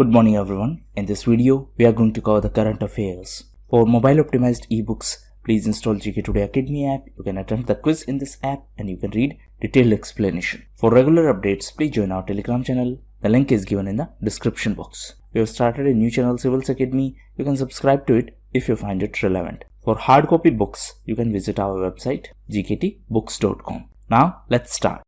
Good morning everyone. In this video, we are going to cover the current affairs. For mobile optimized ebooks, please install GKToday Academy app. You can attempt the quiz in this app and you can read detailed explanation. For regular updates, please join our Telegram channel. The link is given in the description box. We have started a new channel, Civils Academy. You can subscribe to it if you find it relevant. For hard copy books, you can visit our website gktbooks.com. Now, let's start.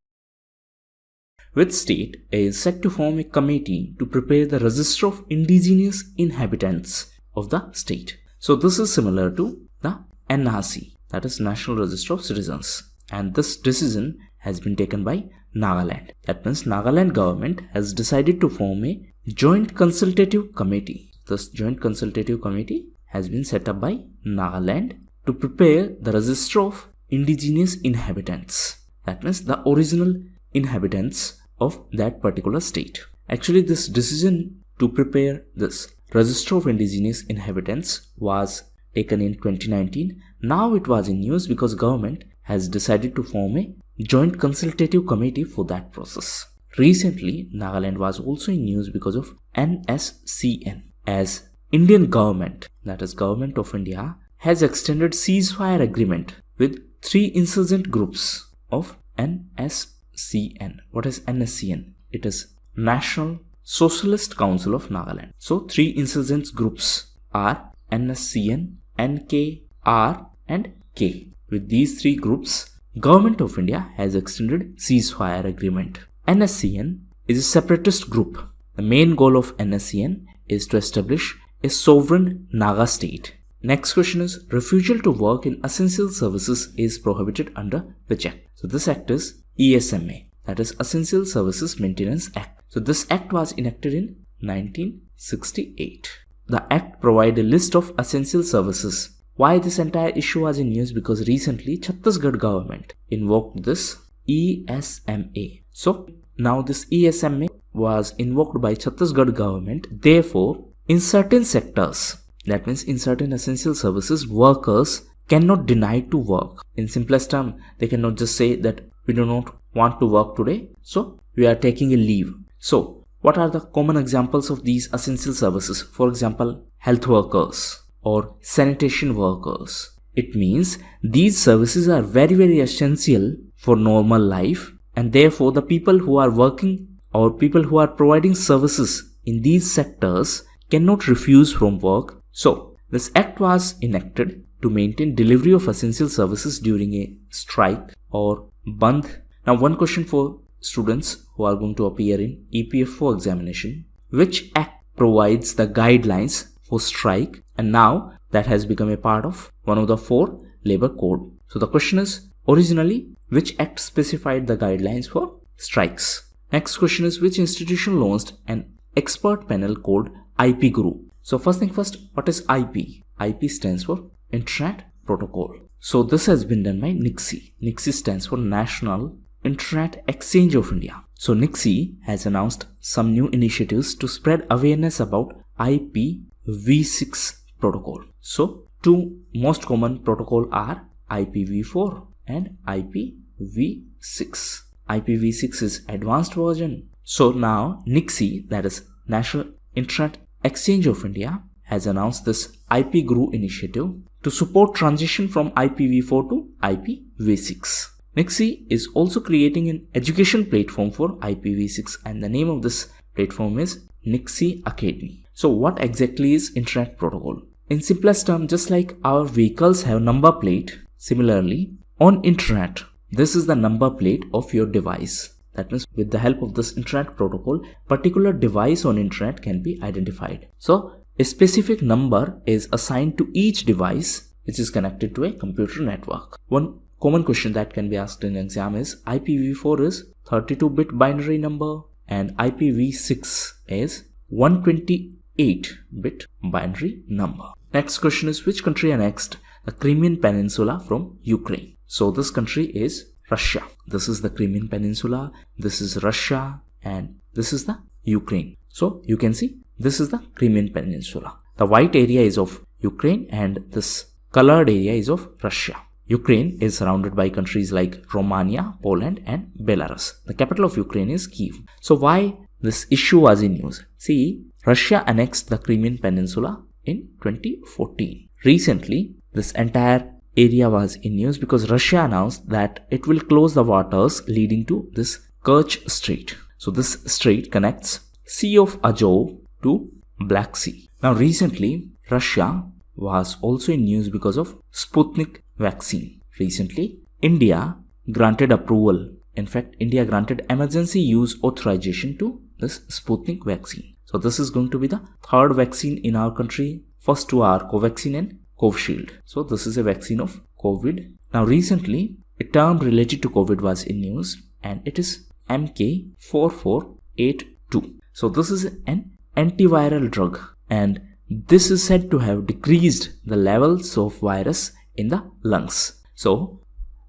Which state is set to form a committee to prepare the register of indigenous inhabitants of the state? So this is similar to the NRC, that is National Register of Citizens, and this decision has been taken by Nagaland. That means Nagaland government has decided to form a joint consultative committee. This joint consultative committee has been set up by Nagaland to prepare the register of indigenous inhabitants. That means the original inhabitants of that particular state. Actually, this decision to prepare this register of indigenous inhabitants was taken in 2019. Now it was in news because government has decided to form a joint consultative committee for that process. Recently, Nagaland was also in news because of NSCN, as Indian government, that is Government of India, has extended ceasefire agreement with 3 insurgent groups of NSCN. What is NSCN? It is National Socialist Council of Nagaland. So 3 insurgent groups are NSCN, NK, R and K. With these 3 groups, Government of India has extended ceasefire agreement. NSCN is a separatist group. The main goal of NSCN is to establish a sovereign Naga state. Next question is, refusal to work in essential services is prohibited under which act? So this act is ESMA, that is Essential Services Maintenance Act. So this act was enacted in 1968. The act provides a list of essential services. Why this entire issue was in news? Because recently Chhattisgarh government invoked this ESMA. So now this ESMA was invoked by Chhattisgarh government. Therefore, in certain sectors, that means in certain essential services, workers cannot deny to work. In simplest term, they cannot just say that we do not want to work today, so we are taking a leave. So what are the common examples of these essential services? For example, health workers or sanitation workers. It means these services are very essential for normal life, and therefore the people who are working or people who are providing services in these sectors cannot refuse from work. So this act was enacted to maintain delivery of essential services during a strike or bandh. Now one question for students who are going to appear in EPF4 examination. Which act provides the guidelines for strike, and now that has become a part of one of the 4 labor code? So the question is, originally which act specified the guidelines for strikes? Next question is, which institution launched an expert panel called IP Guru? So first thing first, what is IP? IP stands for Internet Protocol. So this has been done by NIXI. NIXI stands for National Internet Exchange of India. So NIXI has announced some new initiatives to spread awareness about IPv6 protocol. So 2 most common protocol are IPv4 and IPv6. IPv6 is advanced version. So now NIXI, that is National Internet Exchange of India, has announced this IP Guru initiative to support transition from IPv4 to IPv6. NIXI is also creating an education platform for IPv6, and the name of this platform is NIXI Academy. So what exactly is Internet Protocol? In simplest term, just like our vehicles have number plate, similarly on Internet, this is the number plate of your device. That means with the help of this Internet Protocol, particular device on Internet can be identified. So a specific number is assigned to each device which is connected to a computer network. One common question that can be asked in exam is, IPv4 is 32-bit binary number and IPv6 is 128-bit binary number. Next question is, which country annexed the Crimean Peninsula from Ukraine? So this country is Russia. This is the Crimean Peninsula, this is Russia, and this is the Ukraine. So you can see this is the Crimean Peninsula. The white area is of Ukraine and this colored area is of Russia. Ukraine is surrounded by countries like Romania, Poland and Belarus. The capital of Ukraine is Kyiv. So why this issue was in news? See, Russia annexed the Crimean Peninsula in 2014. Recently, this entire area was in news because Russia announced that it will close the waters leading to this Kerch Strait. So this strait connects Sea of Azov to Black Sea. Now recently, Russia was also in news because of Sputnik vaccine. Recently, India granted approval. In fact, India granted emergency use authorization to this Sputnik vaccine. So this is going to be the third vaccine in our country. First two are Covaxin and Covishield. So this is a vaccine of COVID. Now recently, a term related to COVID was in news and it is MK4482. So this is an antiviral drug and this is said to have decreased the levels of virus in the lungs. So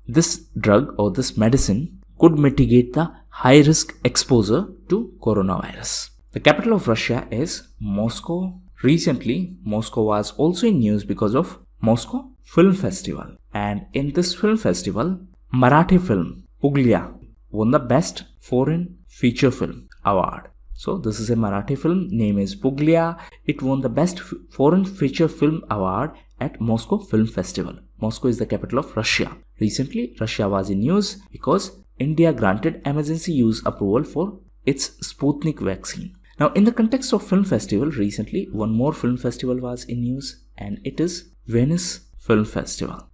this drug or this medicine could mitigate the high risk exposure to coronavirus. The capital of Russia is Moscow. Recently, Moscow was also in news because of Moscow Film Festival. And in this film festival, Marathi film Puglia won the Best Foreign Feature Film Award. So this is a Marathi film, name is Puglia. It won the Best Foreign Feature Film Award at Moscow Film Festival. Moscow is the capital of Russia. Recently, Russia was in news because India granted emergency use approval for its Sputnik vaccine. Now, in the context of film festival, recently one more film festival was in news and it is Venice Film Festival.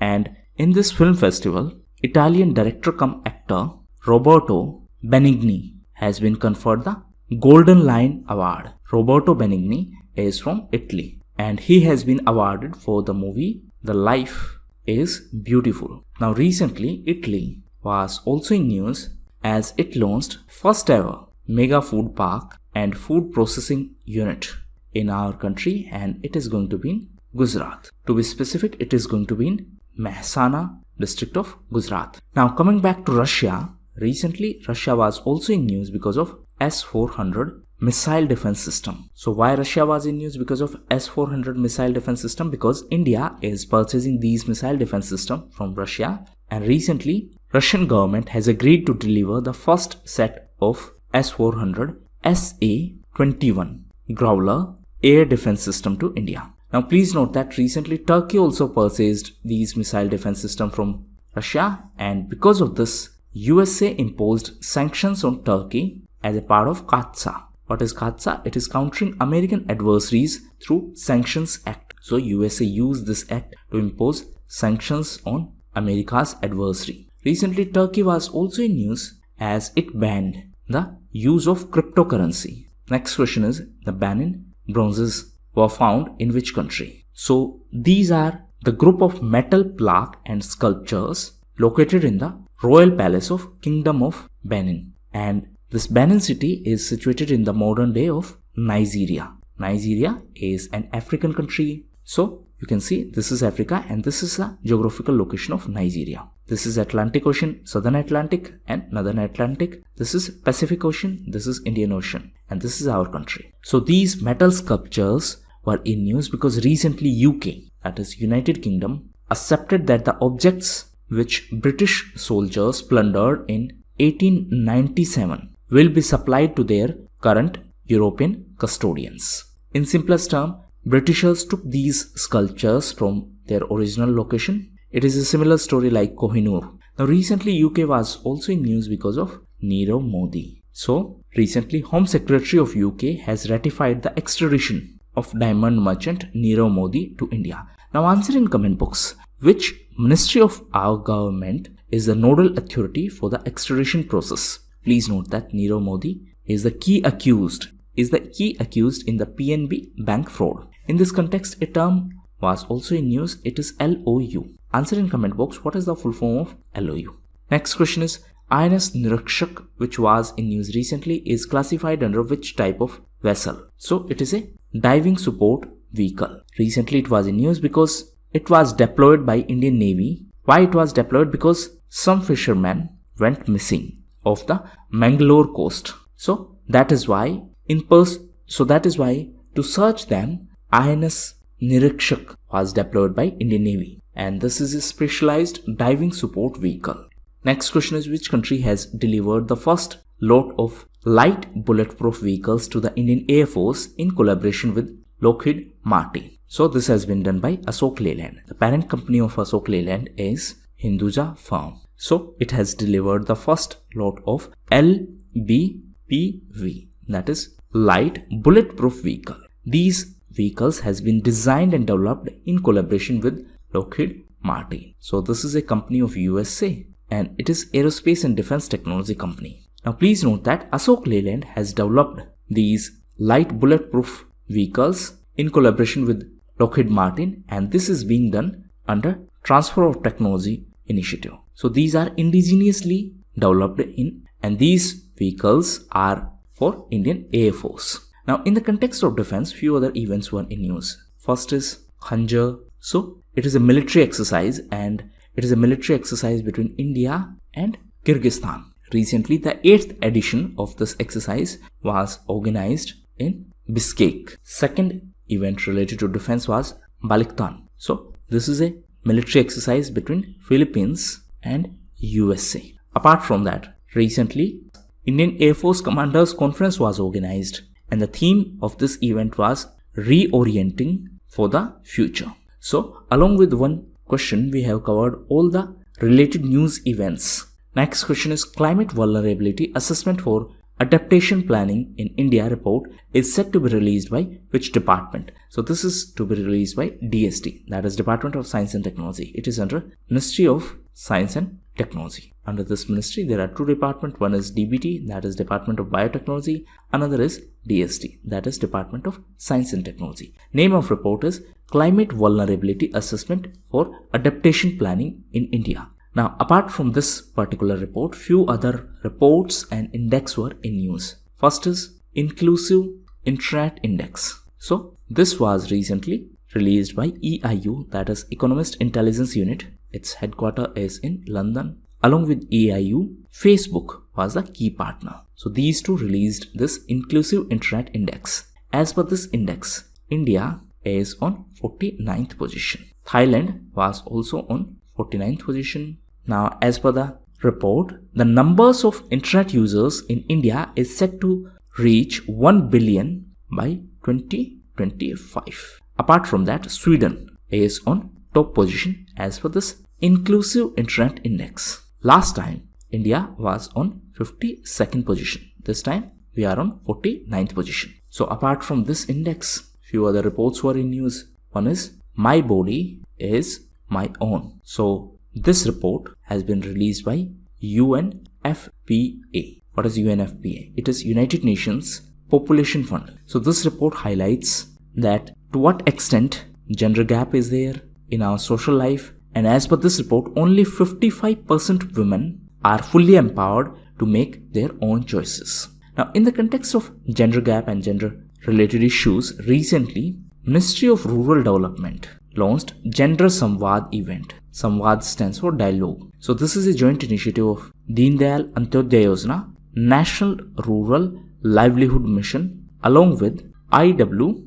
And in this film festival, Italian director cum actor Roberto Benigni has been conferred the Golden Lion Award. Roberto Benigni is from Italy and he has been awarded for the movie The Life is Beautiful. Now recently, Italy was also in news as it launched first ever mega food park and food processing unit in our country and it is going to be in Gujarat. To be specific, it is going to be in Mehsana district of Gujarat. Now coming back to Russia, recently Russia was also in news because of S-400 missile defense system. So why Russia was in news because of S-400 missile defense system? Because India is purchasing these missile defense system from Russia and recently Russian government has agreed to deliver the first set of S-400 SA-21 Growler air defense system to India. Now please note that recently Turkey also purchased these missile defense system from Russia and because of this USA imposed sanctions on Turkey as a part of CAATSA. What is CAATSA? It is Countering American Adversaries Through Sanctions Act. So USA used this act to impose sanctions on America's adversary. Recently Turkey was also in news as it banned the use of cryptocurrency. Next question is the Bannon bronzes were found in which country? So these are the group of metal plaque and sculptures located in the Royal Palace of Kingdom of Bannon. And this Bannon city is situated in the modern day of Nigeria. Nigeria is an African country. So you can see this is Africa and this is the geographical location of Nigeria. This is Atlantic Ocean, Southern Atlantic and Northern Atlantic. This is Pacific Ocean, this is Indian Ocean and this is our country. So these metal sculptures were in news because recently UK, that is United Kingdom, accepted that the objects which British soldiers plundered in 1897 will be supplied to their current European custodians. In simplest term, Britishers took these sculptures from their original location. It is a similar story like Kohinoor. Now recently UK was also in news because of Nirav Modi. So recently Home Secretary of UK has ratified the extradition of diamond merchant Nirav Modi to India. Now answer in comment box, which ministry of our government is the nodal authority for the extradition process? Please note that Nirav Modi is the key accused in the PNB bank fraud. In this context, a term was also in news. It is LOU. Answer in comment box, what is the full form of LOU? Next question is INS Rikshak, which was in news recently, is classified under which type of vessel? So it is a diving support vehicle. Recently it was in news because it was deployed by Indian Navy. Why it was deployed? Because some fishermen went missing off the Mangalore coast. So that is why to search them, INS Rikshak was deployed by Indian Navy, and this is a specialized diving support vehicle. Next question is which country has delivered the first lot of light bulletproof vehicles to the Indian Air Force in collaboration with Lockheed Martin. So this has been done by Ashok Leyland. The parent company of Ashok Leyland is Hinduja firm. So it has delivered the first lot of LBPV, that is light bulletproof vehicle. These vehicles has been designed and developed in collaboration with Lockheed Martin. So this is a company of USA and it is aerospace and defense technology company. Now please note that Ashok Leyland has developed these light bulletproof vehicles in collaboration with Lockheed Martin, and this is being done under Transfer of Technology initiative. So these are indigenously developed in, and these vehicles are for Indian Air Force. Now in the context of defense, few other events were in news. First is Khanjar. So it is a military exercise, and it is a military exercise between India and Kyrgyzstan. Recently, the 8th edition of this exercise was organized in Bishkek. Second event related to defense was Baliktan. So this is a military exercise between Philippines and USA. Apart from that, recently Indian Air Force Commanders Conference was organized, and the theme of this event was reorienting for the future. So along with one question, we have covered all the related news events. Next question is Climate Vulnerability Assessment for Adaptation Planning in India report is set to be released by which department? So this is to be released by DST, that is Department of Science and Technology. It is under Ministry of Science and Technology. Under this ministry, there are two departments. One is DBT, that is Department of Biotechnology. Another is DST, that is Department of Science and Technology. Name of report is Climate Vulnerability Assessment for Adaptation Planning in India. Now, apart from this particular report, few other reports and index were in news. First is Inclusive Internet Index. So, this was recently released by EIU, that is Economist Intelligence Unit. Its headquarters is in London. Along with EIU, Facebook was the key partner. So, these two released this Inclusive Internet Index. As per this index, India is on 49th position. Thailand was also on 49th position. Now, as per the report, the numbers of internet users in India is set to reach 1 billion by 2025. Apart from that, Sweden is on top position as per this Inclusive Internet Index. Last time, India was on 52nd position. This time, we are on 49th position. So, apart from this index, few other reports were in news. One is My Body is My Own. So, this report has been released by UNFPA. What is UNFPA? It is United Nations Population Fund. So this report highlights that to what extent gender gap is there in our social life, and as per this report, only 55% women are fully empowered to make their own choices. Now, in the context of gender gap and gender related issues, recently Ministry of Rural Development launched Gender Samvad event. Samvad stands for dialogue. So this is a joint initiative of Deen Dayal Antyodaya Yojana, National Rural Livelihood Mission, along with IWWAGE.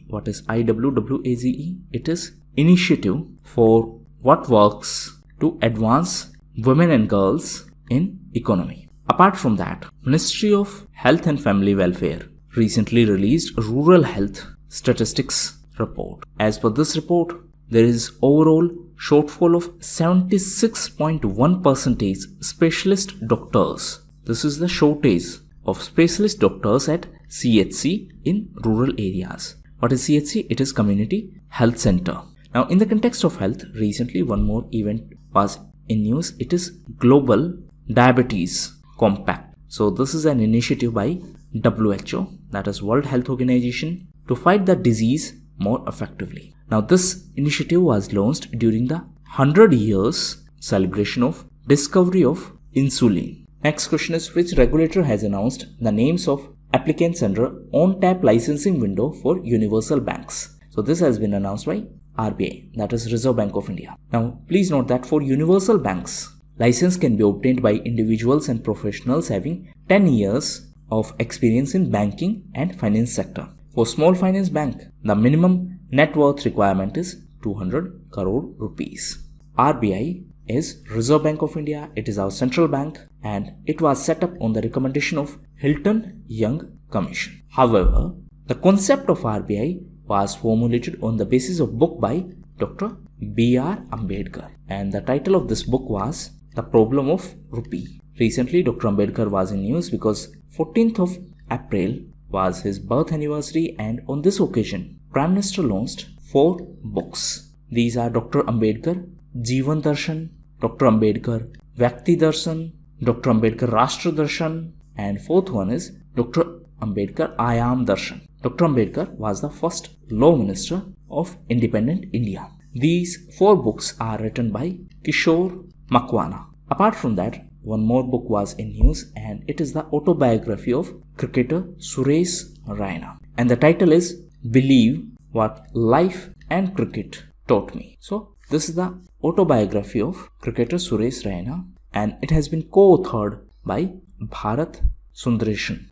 What is IWWAGE? It is initiative for what works to advance women and girls in economy. Apart from that, Ministry of Health and Family Welfare recently released Rural Health Statistics report. As per this report, there is overall shortfall of 76.1% specialist doctors. This is the shortage of specialist doctors at CHC in rural areas. What is CHC? It is Community Health Center. Now, in the context of health, recently one more event was in news. It is Global Diabetes Compact. So this is an initiative by WHO, that is World Health Organization, to fight the disease more effectively. Now, this initiative was launched during the 100 years celebration of discovery of insulin. Next question is, which regulator has announced the names of applicants under on-tap licensing window for universal banks? So this has been announced by RBI, that is Reserve Bank of India. Now, please note that for universal banks, license can be obtained by individuals and professionals having 10 years of experience in banking and finance sector. For small finance bank, the minimum net worth requirement is 200 crore rupees. RBI is Reserve Bank of India. It is our central bank, and it was set up on the recommendation of Hilton Young Commission. However, the concept of RBI was formulated on the basis of book by Dr. B.R. Ambedkar, and the title of this book was The Problem of Rupee. Recently, Dr. Ambedkar was in news because 14th of April was his birth anniversary, and on this occasion, Prime Minister launched 4 books. These are Dr. Ambedkar Jeevan Darshan, Dr. Ambedkar Vyakti Darshan, Dr. Ambedkar Rashtra Darshan, and 4th one is Dr. Ambedkar Ayam Darshan. Dr. Ambedkar was the first Law Minister of independent India. These 4 books are written by Kishore Makwana. Apart from that, one more book was in news, and it is the autobiography of cricketer Suresh Raina. And the title is Believe What Life and Cricket Taught Me. So, this is the autobiography of cricketer Suresh Raina, and it has been co-authored by Bharat Sundaresan.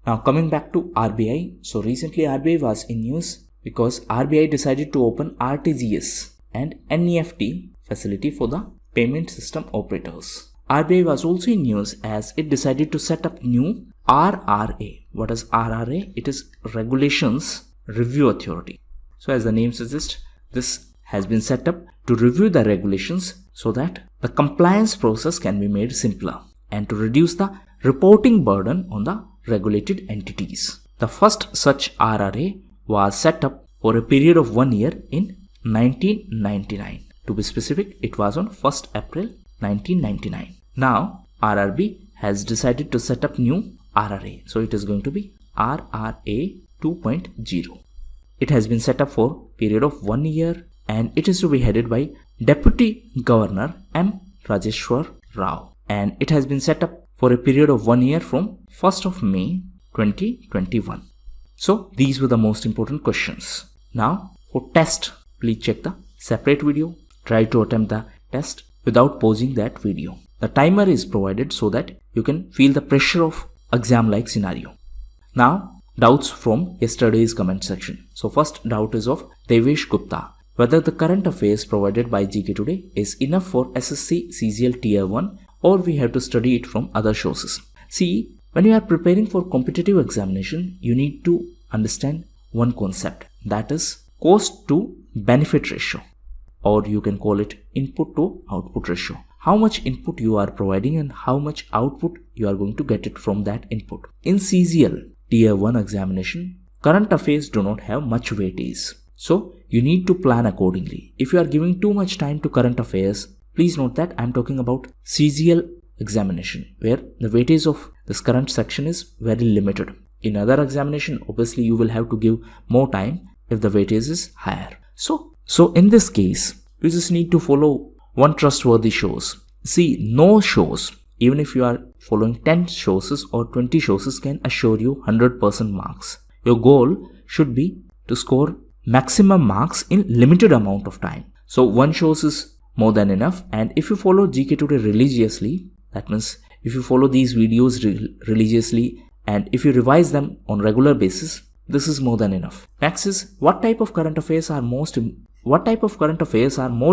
Now, coming back to RBI. So, recently RBI was in news because RBI decided to open RTGS and NEFT facility for the payment system operators. RBI was also in news as it decided to set up new RRA. What is RRA? It is Regulations Review Authority. So as the name suggests, this has been set up to review the regulations so that the compliance process can be made simpler and to reduce the reporting burden on the regulated entities. The first such RRA was set up for a period of 1 year in 1999. To be specific, it was on 1st April 1999. Now, RRB has decided to set up new RRA. So, it is going to be RRA 2.0. It has been set up for a period of 1 year, and it is to be headed by Deputy Governor M. Rajeshwar Rao. And it has been set up for a period of 1 year from 1st of May 2021. So, these were the most important questions. Now, for test, please check the separate video. Try to attempt the test without pausing that video. The timer is provided so that you can feel the pressure of exam-like scenario. Now, doubts from yesterday's comment section. So, first doubt is of Devesh Gupta. Whether the current affairs provided by GKToday is enough for SSC CGL Tier 1 or we have to study it from other sources. See, when you are preparing for competitive examination, you need to understand one concept, that is cost to benefit ratio, or you can call it input to output ratio. How much input you are providing and how much output you are going to get it from that input. In CGL Tier 1 examination, current affairs do not have much weightage. So, you need to plan accordingly. If you are giving too much time to current affairs, please note that I am talking about CGL examination, where the weightage of this current section is very limited. In other examination, obviously you will have to give more time if the weightage is higher. So in this case, you just need to follow one trustworthy source. See, no source, even if you are following 10 sources or 20 sources, can assure you 100% marks. Your goal should be to score maximum marks in limited amount of time. So one source is more than enough, and if you follow GKToday religiously, that means if you follow these videos religiously and if you revise them on regular basis, this is more than enough. Next is, what type of current affairs are more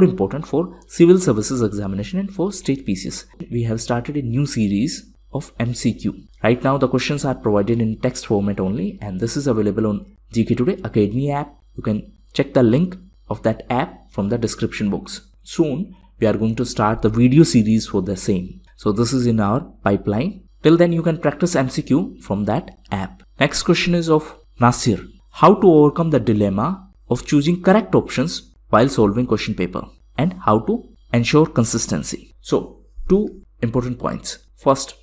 important for civil services examination and for state PCS? We have started a new series of MCQ. Right now the questions are provided in text format only, and this is available on GKToday Academy app. You can check the link of that app from the description box. Soon we are going to start the video series for the same. So this is in our pipeline. Till then you can practice MCQ from that app. Next question is of Nasir. How to overcome the dilemma of choosing correct options while solving question paper, and how to ensure consistency. So, 2 important points. First,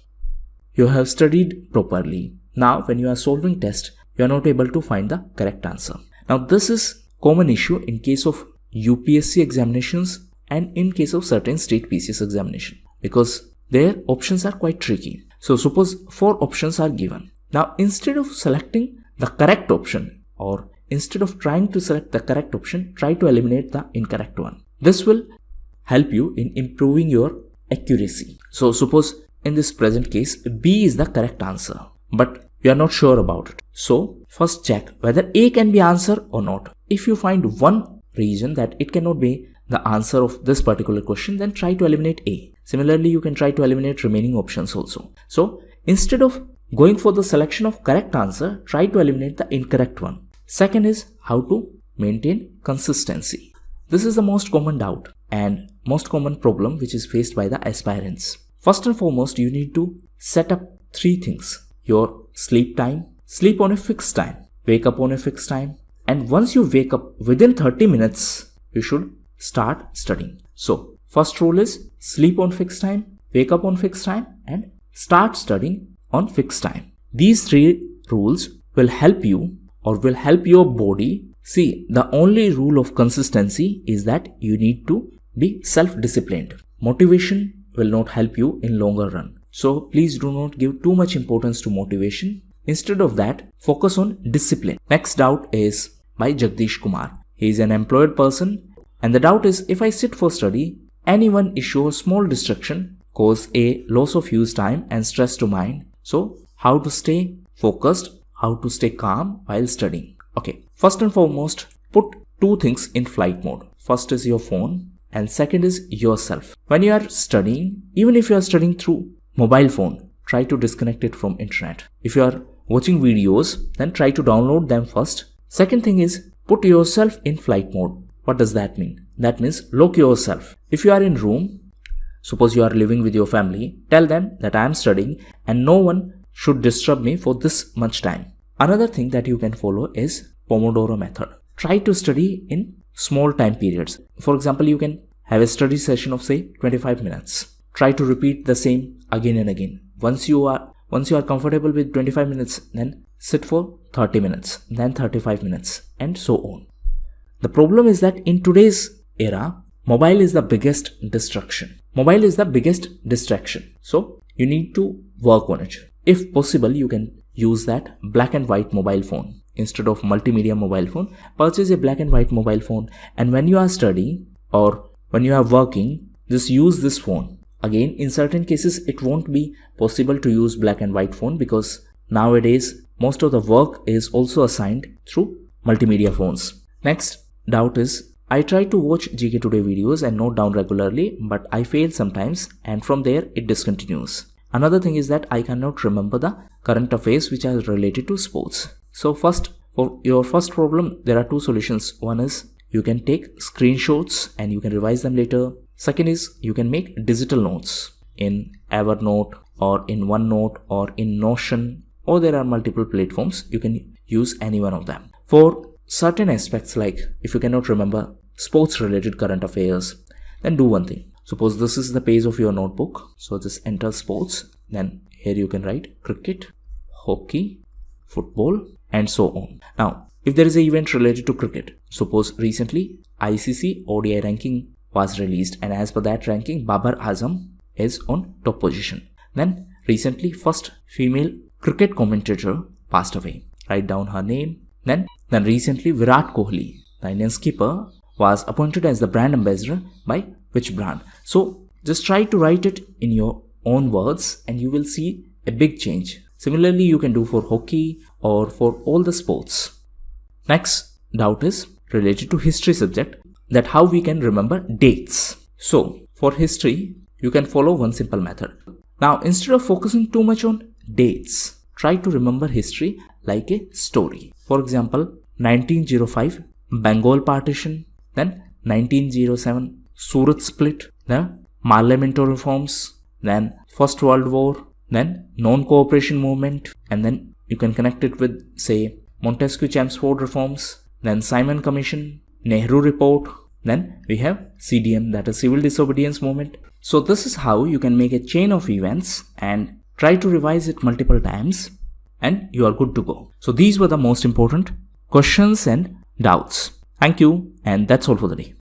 you have studied properly. Now, when you are solving test, you are not able to find the correct answer. Now, this is common issue in case of UPSC examinations and in case of certain state PCS examination, because their options are quite tricky. So, suppose 4 options are given. Now, instead of selecting the correct option, or instead of trying to select the correct option, try to eliminate the incorrect one. This will help you in improving your accuracy. So suppose in this present case, B is the correct answer, but you are not sure about it. So first check whether A can be answered or not. If you find one reason that it cannot be the answer of this particular question, then try to eliminate A. Similarly, you can try to eliminate remaining options also. So instead of going for the selection of correct answer, try to eliminate the incorrect one. Second is how to maintain consistency. This is the most common doubt and most common problem which is faced by the aspirants. First and foremost, you need to set up 3 things. Your sleep time, sleep on a fixed time, wake up on a fixed time, and once you wake up within 30 minutes, you should start studying. So first rule is sleep on fixed time, wake up on fixed time, and start studying on fixed time. These 3 rules will help you or will help your body. See, the only rule of consistency is that you need to be self-disciplined. Motivation will not help you in longer run. So please do not give too much importance to motivation. Instead of that, focus on discipline. Next doubt is by Jagdish Kumar. He is an employed person, and the doubt is, if I sit for study, any one issue or small distraction cause a loss of use time and stress to mind. So how to stay focused, how to stay calm while studying. Okay, first and foremost, put 2 things in flight mode. First is your phone and second is yourself. When you are studying, even if you are studying through mobile phone, try to disconnect it from internet. If you are watching videos, then try to download them first. Second thing is put yourself in flight mode. What does that mean? That means lock yourself. If you are in room, suppose you are living with your family, tell them that I am studying and no one should disturb me for this much time. Another thing that you can follow is Pomodoro method. Try to study in small time periods. For example, you can have a study session of say 25 minutes. Try to repeat the same again and again. Once you are comfortable with 25 minutes, then sit for 30 minutes, then 35 minutes, and so on. The problem is that in today's era, mobile is the biggest distraction. Mobile is the biggest distraction. So you need to work on it. If possible, you can use that black and white mobile phone. Instead of multimedia mobile phone, purchase a black and white mobile phone. And when you are studying or when you are working, just use this phone. Again, in certain cases, it won't be possible to use black and white phone because nowadays, most of the work is also assigned through multimedia phones. Next doubt is, I try to watch GKToday videos and note down regularly, but I fail sometimes and from there it discontinues. Another thing is that I cannot remember the current affairs which are related to sports. So first, for your first problem, there are 2 solutions. One is you can take screenshots and you can revise them later. Second is you can make digital notes in Evernote or in OneNote or in Notion, or there are multiple platforms. You can use any one of them. For certain aspects, like if you cannot remember sports related current affairs, then do one thing. Suppose this is the page of your notebook. So just enter sports. Then here you can write cricket, hockey, football, and so on. Now, if there is an event related to cricket, suppose recently ICC ODI ranking was released, and as per that ranking, Babar Azam is on top position. Then recently, first female cricket commentator passed away. Write down her name. Then recently, Virat Kohli, the Indian skipper, was appointed as the brand ambassador by which brand. So just try to write it in your own words and you will see a big change. Similarly, you can do for hockey or for all the sports. Next doubt is related to history subject, that how we can remember dates. So for history, you can follow one simple method. Now, instead of focusing too much on dates, try to remember history like a story. For example, 1905 Bengal partition, then 1907 Surat split, then Parliamentary reforms, then First World War, then non-cooperation movement, and then you can connect it with say Montesquieu-Chelmsford reforms, then Simon Commission, Nehru report, then we have CDM, that is civil disobedience movement. So this is how you can make a chain of events and try to revise it multiple times and you are good to go. So these were the most important questions and doubts. Thank you, and that's all for the day.